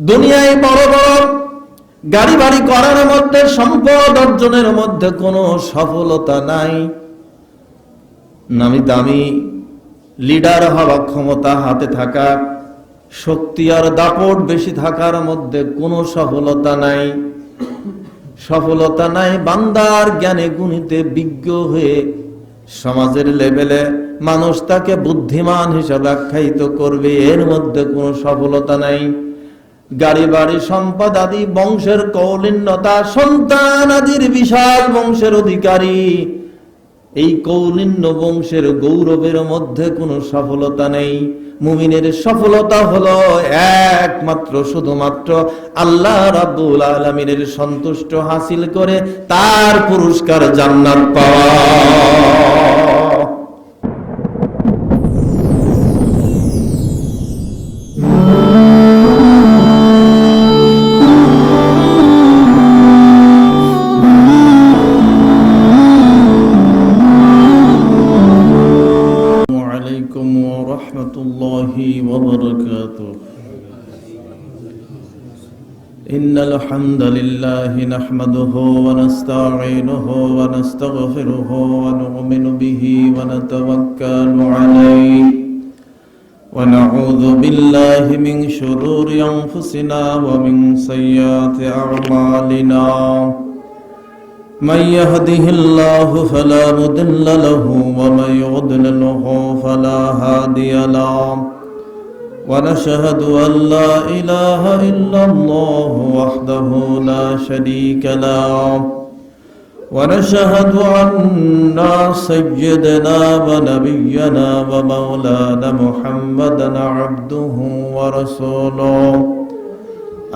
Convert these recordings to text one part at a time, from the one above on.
দুনিয়ায় বড় বড় গাড়ি বাড়ি করার মধ্যে, সম্পদ অর্জনের মধ্যে কোনো সফলতা নাই। নামি দামি লিডার হওয়া, ক্ষমতা হাতে থাকা, শক্তি আর দাপট বেশি থাকার মধ্যে কোনো সফলতা নাই। সফলতা নাই বান্দার জ্ঞানে গুণিতে বিজ্ঞ হয়ে সমাজের লেভেলে মানুষ তাকে বুদ্ধিমান হিসাবে আখ্যায়িত করবে, এর মধ্যে কোনো সফলতা নাই। গাড়ি বাড়ি সম্পদ আদি, বংশের কৌলিন্যতা, সন্তান আদির বিশাল বংশের অধিকারী, এই কৌলিন্য বংশের গৌরবের মধ্যে কোনো সফলতা নেই। মুমিনের সফলতা হলো একমাত্র শুধুমাত্র আল্লাহ রাব্বুল আলামিনের সন্তুষ্ট হাসিল করে তার পুরস্কার জান্নাত পাওয়া। إن الحمد لله نحمده ونستعينه ونستغفره ونؤمن به ونتوكل عليه ونعوذ بالله من شرور أنفسنا ومن سيئات أعمالنا من يهده الله فلا مضل له ومن يضلله فلا هادي له ونشهد أن لا إله إلا الله وحده لا شريك له ونشهد أن سيدنا ونبينا ومولانا محمدا عبده ورسوله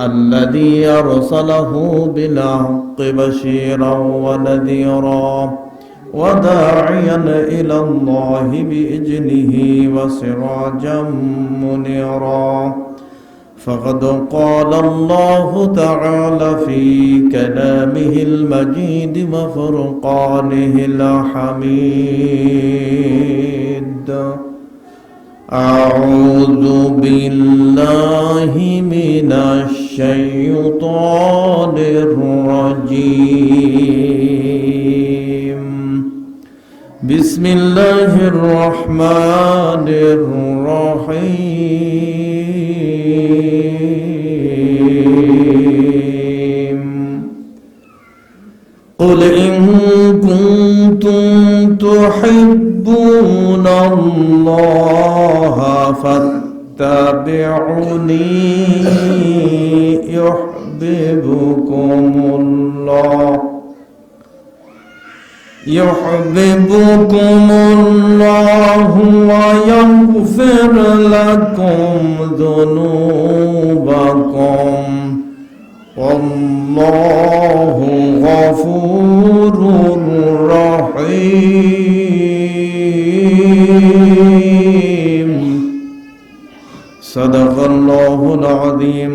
الذي أرسله بالحق بشيرا ونذيرا وداعيا إلى الله بإذنه وسراجا منيرا فقد قال الله تعالى في كلامه المجيد وفرقانه الحميد أعوذ بالله من الشيطان الرجيم بسم الله الرحمن الرحيم قل إن كنتم تحبون الله فاتبعوني يحببكم الله ويغفر لكم ذنوبكم والله غفور رحيم صدق الله العظيم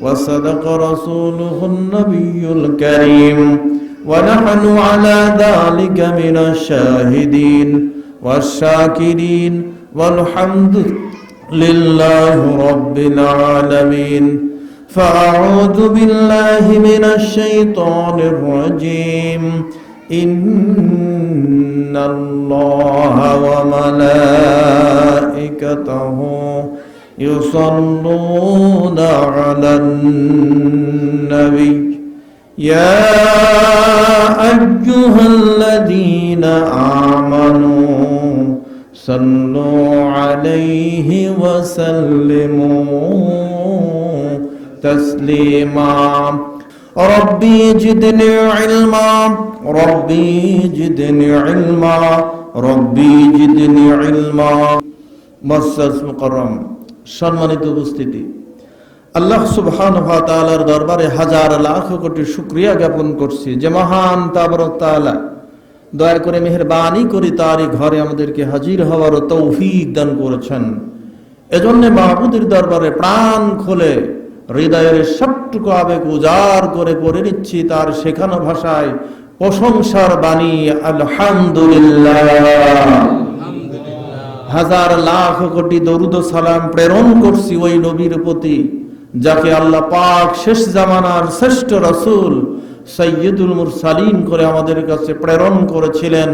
وصدق رسوله النبي الكريم ونحن على ذلك من الشاهدين والشاكرين والحمد لله رب العالمين فأعوذ بالله من الشيطان الرجيم إن الله وملائكته يصلون على النبي يا أيها الذين آمنوا صلوا عليه وسلموا تسليما ربي زدني علما ربي زدني علما ربي زدني علما মুআজ্জাজ মুকাররম সম্মানিত উপস্থিতি, আল্লাহ সুবহানাহু ওয়া তাআলার দরবারে হাজার লাখ কোটি শুকরিয়া জ্ঞাপন করছি যে মহান তাবারক তাআলা দয়া করে মেহেরবানি করে তারই ঘরে আমাদেরকে হাজির হওয়ার তৌফিক দান করেছেন। এজন্য মাহবুদের দরবারে প্রাণ খুলে হৃদয়ের সবটুকু আবেগ উজাড় করে পড়ে নিচ্ছি তার শেখানো ভাষায় প্রশংসার বাণী আলহামদুলিল্লাহ। হাজার লাখ কোটি দরুদ ও সালাম প্রেরণ করছি ওই নবীর প্রতি যাকে আল্লাহ পাক শেষ জামানার শ্রেষ্ঠ রাসূল সাইয়্যিদুল মুরসালিন করে আমাদের কাছে প্রেরণ করেছিলেন,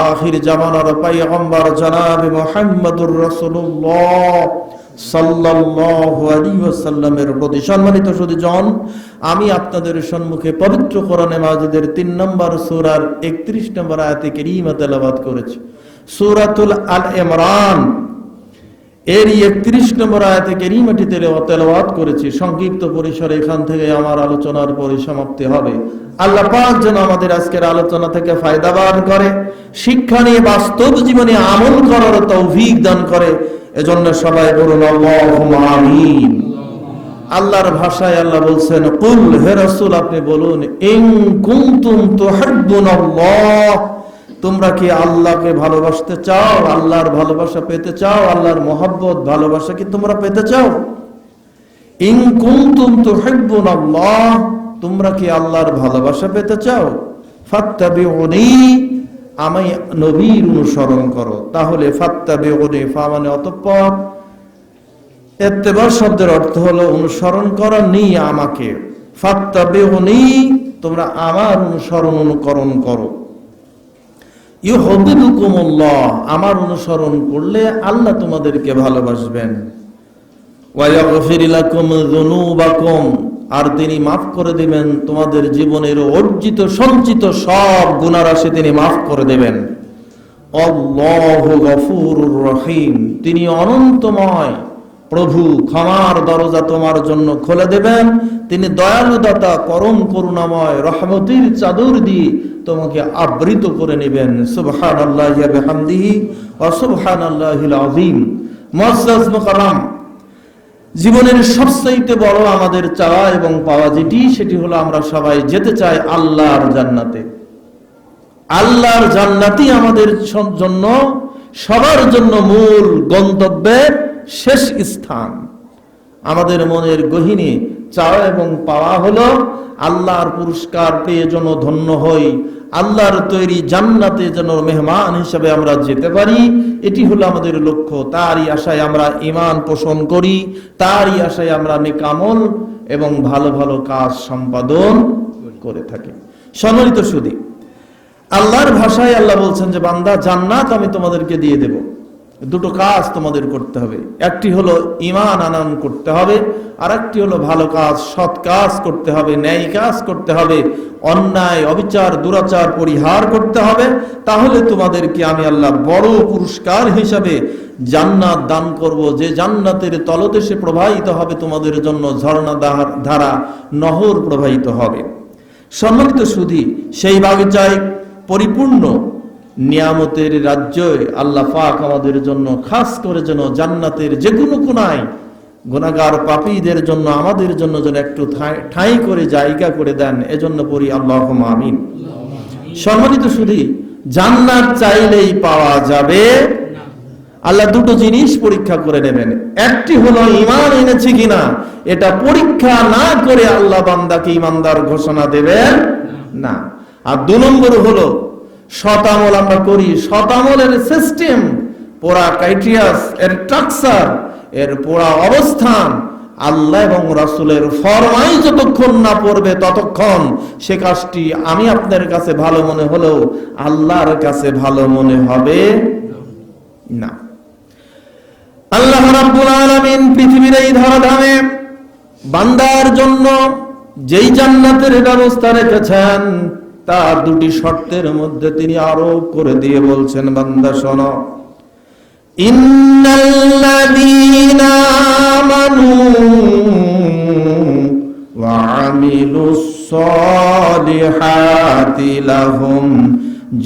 আখির জামানার পয়গম্বর জনাব মুহাম্মদুর রাসূলুল্লাহ সাল্লাল্লাহু আলাইহি ওয়াসাল্লামের প্রতি। সম্মানিত সুধীজন, আমি আপনাদের সম্মুখে পবিত্র কোরআনে মাজিদের 3 নম্বর সূরার 31 নম্বর আয়াতে কারীমা তেলাওয়াত করেছি। সূরাতুল আল ইমরান এর 31 নম্বর আয়াতে কারীমাটি তেলাওয়াত করেছি। সংক্ষিপ্ত পরিসরে এখান থেকে আমার আলোচনার পরিসমাপ্তি হবে। আল্লাহ পাক যেন আমাদের আজকের আলোচনা থেকে ফায়দাবান করে, শিক্ষা নিয়ে বাস্তব জীবনে আমল করার তৌফিক দান করে। এজন্য সবাই বলুন আল্লাহুম্মা আমিন। আল্লাহর ভাষায় আল্লাহ বলছেন, কুল, হে রাসূল আপনি বলুন, ইন কুনতুম তুহিব্বুনাল্লাহ, তোমরা কি আল্লাহকে ভালোবাসতে চাও, আল্লাহর ভালোবাসা পেতে চাও, আল্লাহর মহব্বত ভালোবাসা কি তোমরা পেতে চাও? ইন কুনতুম তুহিব্বুনাল্লাহ, তোমরা কি আল্লাহর ভালোবাসা পেতে চাও? ফাত্তাবিউনি, আমি নবীর অনুসরণ করো। তাহলে ফাত্তাবিউনি, ফা মানে অতঃপর, ইত্তিবা শব্দের অর্থ হলো অনুসরণ করা, নি আমাকে, ফাত্তাবিউনি, তোমরা আমার অনুকরণ করো। ইউহিব্বুকুমুল্লাহ, আমার অনুসরণ করলে আল্লাহ তোমাদেরকে ভালোবাসবেন। ওয়া ইয়াগফির লাকুম যুনুবাকুম, আর তিনি মাফ করে দিবেন তোমাদের জীবনের অর্জিত সঞ্চিত সব গুনাহ রাশি তিনি মাফ করে দেবেন। আল্লাহু গফুরুর রহিম, তিনি অনন্তময় প্রভু, ক্ষমার দরজা তোমার জন্য খুলে দেবেন। তিনি দয়ালু দাতা, পরম করুণাময়, রহমতের চাদর দিয়ে তোমাকে আবৃত করে নেবেন। সুবহানাল্লাহি ওয়া বিহামদিহি ওয়া সুবহানাল্লাহিল আযীম। মুআজ্জাজ মুকাররম, জীবনের সবচেয়ে বড় আমাদের চাওয়া এবং পাওয়া যেটি, সেটি হলো আমরা সবাই যেতে চাই আল্লাহর জান্নাতে। আল্লাহর জান্নাতই আমাদের জন্য, সবার জন্য মূল গন্তব্যের শেষ স্থান। আমাদের মনের গহীনে চাওয়া এবং পাওয়া হলো আল্লাহর পুরস্কার পেয়ে যেন ধন্য হই, আল্লাহর তৈরি জান্নাতে যেন মেহমান হিসেবে আমরা যেতে পারি। এটি হলো আমাদের লক্ষ্য। তারই আশায় আমরা ঈমান পোষণ করি, তারই আশায় আমরা নেক আমল এবং ভালো ভালো কাজ সম্পাদন করে থাকি। সম্মানিত সুধী, আল্লাহর ভাষায় আল্লাহ বলছেন যে বান্দা, জান্নাত আমি তোমাদেরকে দিয়ে দেব। দুটো কাজ তোমাদের করতে হবে। একটি হলো ঈমান আনয়ন করতে হবে, আর একটি হলো ভালো কাজ, সৎ কাজ করতে হবে, ন্যায় কাজ করতে হবে, অন্যায় অবিচার দুরাচার পরিহার করতে হবে। তাহলে তোমাদেরকে আমি আল্লাহ বড় পুরস্কার হিসাবে জান্নাত দান করব, যে জান্নাতের তলদেশে প্রবাহিত হবে তোমাদের জন্য ঝর্ণা ধারা, নহর প্রবাহিত হবে। সম্মানিত সুধী, সেই বাগিচায় পরিপূর্ণ নিয়ামতের রাজ্যে আল্লাহ পাক আমাদের জন্য খাস করে যেন জান্নাতের যে কোনো কোনায় গুনাহগার পাপীদের জন্য, আমাদের জন্য যেন একটু ঠাঁই করে জায়গা করে দেন। এজন্য পড়ি আল্লাহুম্মা আমিন। সম্মানিত সুধী, জান্নাত চাইলেই পাওয়া যাবে। আল্লাহ দুটো জিনিস পরীক্ষা করে নেবেন। একটি হলো ঈমান এনেছে কিনা, এটা পরীক্ষা না করে আল্লাহ বান্দাকে ঈমানদার ঘোষণা দেবেন না। আর 2 নম্বর হলো শতামল আমরা করি, শতামলের সিস্টেম, পোড়া ক্রাইটেরিয়াস, এর স্ট্রাকচার, এর পোড়া অবস্থান আল্লাহ এবং রাসূলের ফরমাই যতক্ষণ না পড়বে ততক্ষণ সে কাজটি আমি আপনার কাছে ভালো মনে হলেও আল্লাহর কাছে ভালো মনে হবে না। আল্লাহ রাব্বুল আলামিন পৃথিবীর এই ধরাধামে বান্দার জন্য যেই জান্নাতের ব্যবস্থা রেখেছেন, তার 2টি শর্তের মধ্যে তিনি আরোপ করে দিয়ে বলছেন, বান্দা শোনো, ইন্নাল্লাযীনা আমানু ওয়া আমিলুস সালিহাতি লাহুম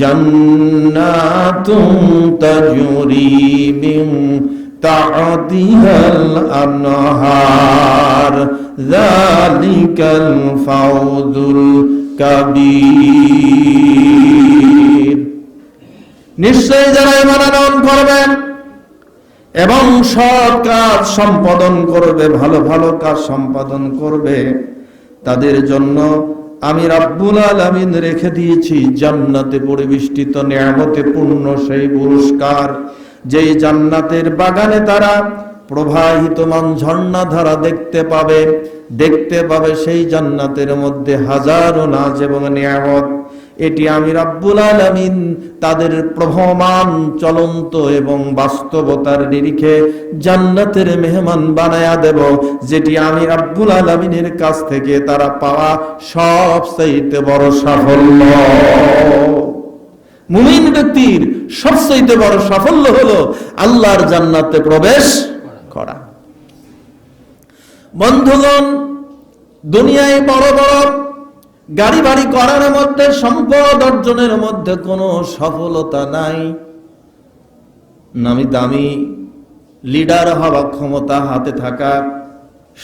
জান্নাতুন তাজরি মিন তাহতিহাল আনহার যালিকাল ফাওজুল কাবীর। নিশ্চয় যারা ঈমান আনয়ন করবেন এবং সৎ কাজ সম্পাদন করবে, ভালো ভালো কাজ সম্পাদন করবে, তাদের জন্য আমি রাব্বুল আলামিন রেখে দিয়েছি জান্নাতে পরিবেষ্টিত নিয়ামতে পূর্ণ সেই পুরস্কার, যেই জান্নাতের বাগানে তারা প্রবাহিতমান ঝর্ণাধারা দেখতে পাবে সেই জান্নাতের মধ্যে হাজারো নাজ এবং নিয়ামত। এটি আমি রাব্বুল আলামিন তাদের প্রবহমান চলন্ত এবং বাস্তবতার নিরিখে জান্নাতের মেহমান বানায়া দেব, যেটি আমি রাব্বুল আলামিনের কাছ থেকে তারা পাওয়া সবচেয়ে বড় সাফল্য। মুমিন ব্যক্তির সবচেয়ে বড় সাফল্য হলো আল্লাহর জান্নাতে প্রবেশ করা। বন্ধুগণ, দুনিয়ায় বড় বড় গাড়ি বাড়ি করার মধ্যে, সম্পদ অর্জনের মধ্যে কোনো সফলতা নাই। নামি দামি লিডার হওয়া, ক্ষমতা হাতে থাকা,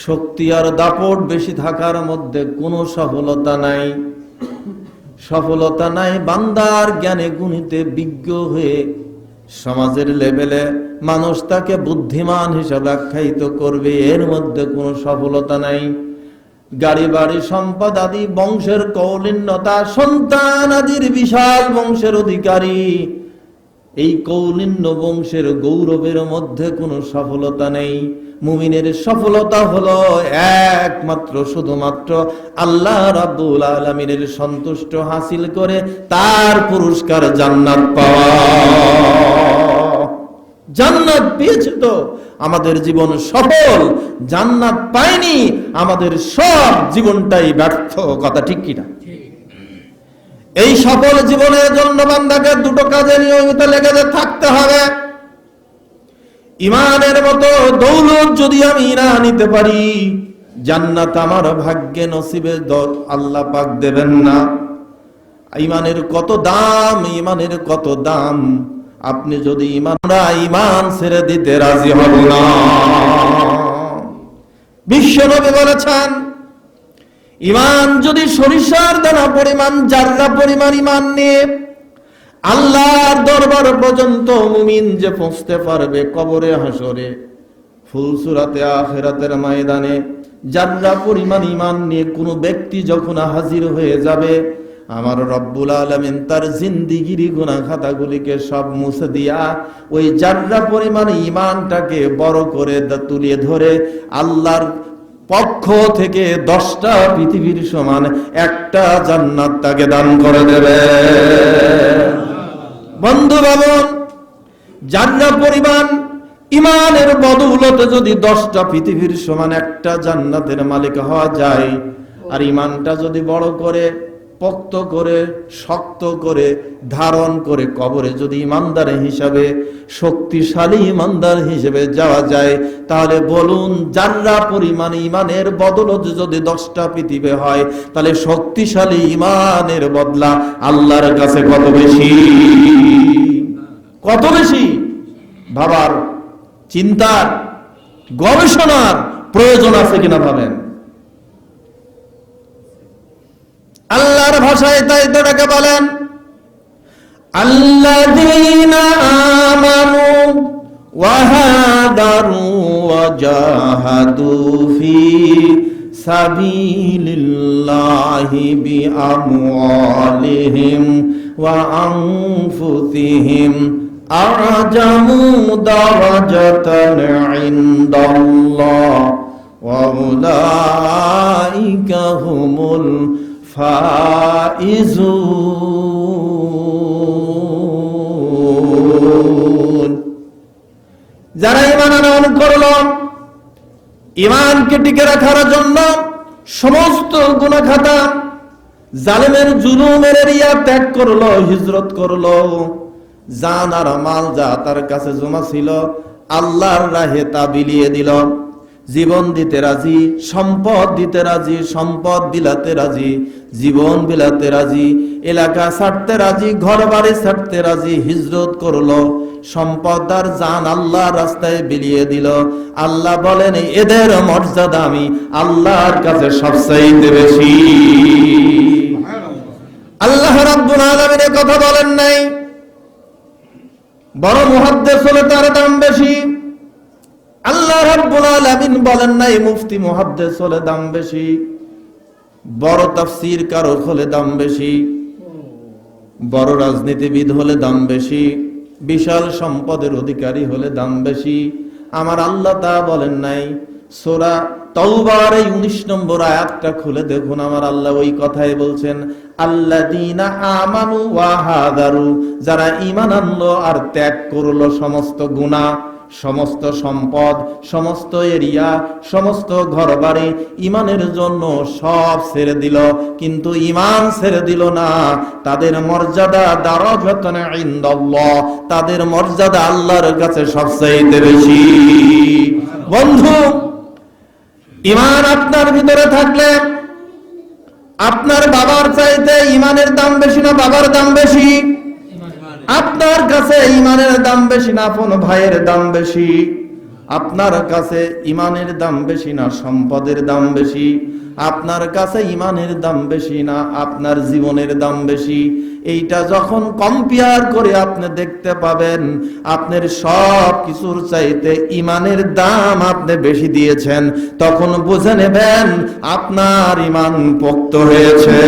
শক্তি আর দাপট বেশি থাকার মধ্যে কোনো সফলতা নাই। সফলতা নাই বান্দার জ্ঞানে গুণিতে বিজ্ঞ হয়ে সমাজের লেভেলে মানুষ তাকে বুদ্ধিমান হিসাবে আখ্যায়িত করবে, এর মধ্যে কোনো সফলতা নাই। গাড়ি বাড়ি সম্পদ আদি, বংশের কৌলিন্যতা, সন্তান আদির বিশাল বংশের অধিকারী, এই কৌলিন্য বংশের গৌরবের মধ্যে কোনো সফলতা নেই। মুমিনের সফলতা হলো একমাত্র শুধুমাত্র আল্লাহ রাব্বুল আলামিনের সন্তুষ্ট হাসিল করে তার পুরস্কার জান্নাত পাওয়া। জান্নাত পেয়েছে তো আমাদের জীবন সফল, জান্নাত পায়নি আমাদের সব জীবনটাই ব্যর্থ। কথা ঠিক কিনা? এই সফল জীবনের জন্য বান্দাকে দুটো কাজে নিয়মিত লেগে থাকতে হবে। ইমানের মতো দৌলত যদি আমি না নিতে পারি, জান্নাত আমার ভাগ্যে নসিবে আল্লাহ পাক দেবেন না। ইমানের কত দাম, ইমানের কত দাম। আপনি যদি ইমান ছেড়ে দিতে রাজি হব না। বিশ্বনবী বলেছেন, ইমান যদি সরিষার দানা পরিমাণ, জাররা পরিমাণ ইমান নিয়ে আল্লাহর দরবার পর্যন্ত মুমিন যে পৌঁছতে পারবে, কবরে হাসরে ফুলসুরাতে আখিরাতের ময়দানে জাররা পরিমাণ ইমান নিয়ে কোনো ব্যক্তি যখন হাজির হয়ে যাবে, আমার রব্বুল আলামিন তার জিন্দিগির গুনাহ খাতাগুলিকে সব মুছে দিয়া ওই জাররা পরিমাণ ইমানটাকে বড় করে তুলিয়ে ধরে আল্লাহর পক্ষ থেকে 10টা পৃথিবীর সমান একটা জান্নাত তাকে দান করে দেবে। বন্ধু বাবন, জাররা পরিমাণ ইমানের বদৌলতে যদি 10টা পৃথিবীর সমান একটা জান্নাতের মালিক হওয়া যায়, আর ইমানটা যদি বড় করে, পোক্ত করে, শক্ত করে ধারণ করে কবরে যদি ইমানদার হিসাবে, শক্তিশালী ইমানদার হিসেবে যাওয়া যায়, তাহলে বলুন জাররা পরিমাণ ইমানের বদৌলতে যদি 10টা পৃথিবী হয়, তাহলে শক্তিশালী ইমানের বদলা আল্লাহর কাছে কত বেশি, কত বেশি। ভাবার, চিন্তার, গবেষণার প্রয়োজন আছে কিনা ভাবেন। আল্লাহর ভাষায় তাই তাকে বলেন, আল্লাযীনা আমানু ওয়া হাদারু ওয়া জাহাদু ফি সাবিলিল্লাহি বিআমওয়ালিহিম ওয়া আনফুসিহিম আ'জামু দারাজাতান ইনদাল্লাহ ওয়া উলাইকা হুমুল ফাইজুন। যারা ঈমান আনয়ন করলো, ঈমানকে টিকে রাখার জন্য সমস্ত গুনাহ খাতা, জালেমের জুলুমের এরিয়া ত্যাগ করলো, হিজরত করলো, জান আর মাল যা তার কাছে জমা ছিল আল্লাহর রাহে তা বিলিয়ে দিল। জীবন দিতে রাজি, সম্পদ দিতে রাজি, সম্পদ বিলাতে রাজি, জীবন বিলাতে রাজি, এলাকা ছাড়তে রাজি, ঘর বাড়ি ছাড়তে রাজি, হিজরত করলো, সম্পদ আর জান আল্লাহর রাস্তায় বিলিয়ে দিল। আল্লাহ বলেন এদের মর্যাদা আমি আল্লাহর কাছে সবচেয়ে বেশি। আল্লাহ রাব্বুল আলামিন এর কথা বলেন নাই, বড় মুহাদ্দিস হলে তার দাম বেশি। আল্লাহ রাব্বুল আলামিন বলেন নাই মুফতি মুহাদ্দিস হলে দাম বেশি, বড় তাফসীর কারক হলে দাম বেশি, বড় রাজনীতিবিদ হলে দাম বেশি, বিশাল সম্পদের অধিকারী হলে দাম বেশি। আমার আল্লাহ তা বলেন নাই। সূরা তাওবার এই 19 নম্বর আয়াতটা খুলে দেখুন, আমার আল্লাহ ওই কথাই বলছেন, আল্লাযীনা আমানু ওয়া হাদারু, যারা ঈমান আনলো আর ত্যাগ করলো সমস্ত গুনাহ, সমস্ত সম্পদ, সমস্ত এরিয়া, সমস্ত ঘরবাড়ি ঈমানের জন্য সব ছেড়ে দিল, কিন্তু ঈমান ছেড়ে দিল না। তাদের মর্যাদা দারাজাতুন ইনদাল্লাহ, তাদের মর্যাদা আল্লাহর কাছে সবচেয়ে বেশি। বন্ধু, ঈমান আপনার ভিতরে থাকলে আপনার বাবার চাইতে ঈমানের দাম বেশি না বাবার দাম বেশি? আপনার কাছে ঈমানের দাম বেশি না আপন ভাইয়ের দাম বেশি? আপনার কাছে ঈমানের দাম বেশি না সম্পদের দাম বেশি? আপনার কাছে ঈমানের দাম বেশি না আপনার জীবনের দাম বেশি? এইটা যখন কম্পেয়ার করে আপনি দেখতে পাবেন আপনার সব কিছুর চাইতে ঈমানের দাম আপনি বেশি দিয়েছেন, তখন বুঝে নেবেন আপনার ঈমান পোক্ত হয়েছে।